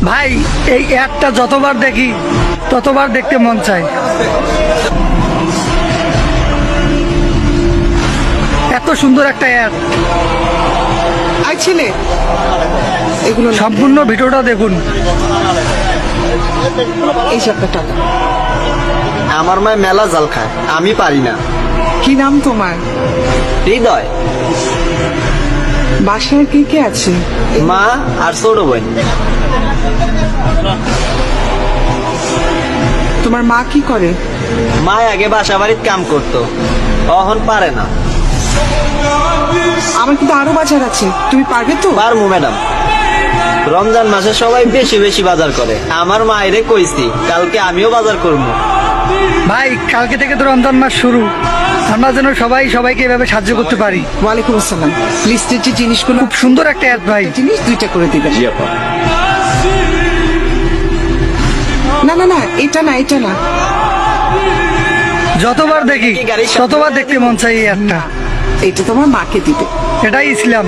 ভাই এই অ্যাডটা যতবার দেখি ততবার দেখতে মন চায়। এত সুন্দর একটা অ্যাড। আই ছেলে, এগুলো সম্পূর্ণ ভিডিওটা দেখুন। এই সব টাকা। আমার মায় মেলা জাল খায়, আমি পারি না। কি নাম তোমার? হৃদয়। বাসায় কে কে আছে? মা আর ছোট বোন। তোমার মা কি করে? মা আগে বাসা বাড়ির কাম করতো, এখন পারে না। আমার কিন্তু আরো বাজার আছে, তুমি পারবে তো? পারমু ম্যাডাম। রমজান মাসে সবাই বেশি বেশি বাজার করে, আমার মায়েরে কইছি কালকে আমিও বাজার করবো। ভাই কালকে থেকে তো রমজান মাস শুরু, আমরা যেন সবাই সবাইকে এভাবে সাহায্য করতে পারি। ওয়ালাইকুম আসসালাম। লিস্টের যে জিনিসগুলো, খুব সুন্দর একটা অ্যাড ভাই। জিনিস 2টা করে দিবেন। না না না, এটা না, এটা না। যতবার দেখি ততবার দেখতে মন চাই এই অ্যাডটা। এটা তোমার মাকে দিবে। এটাই ইসলাম।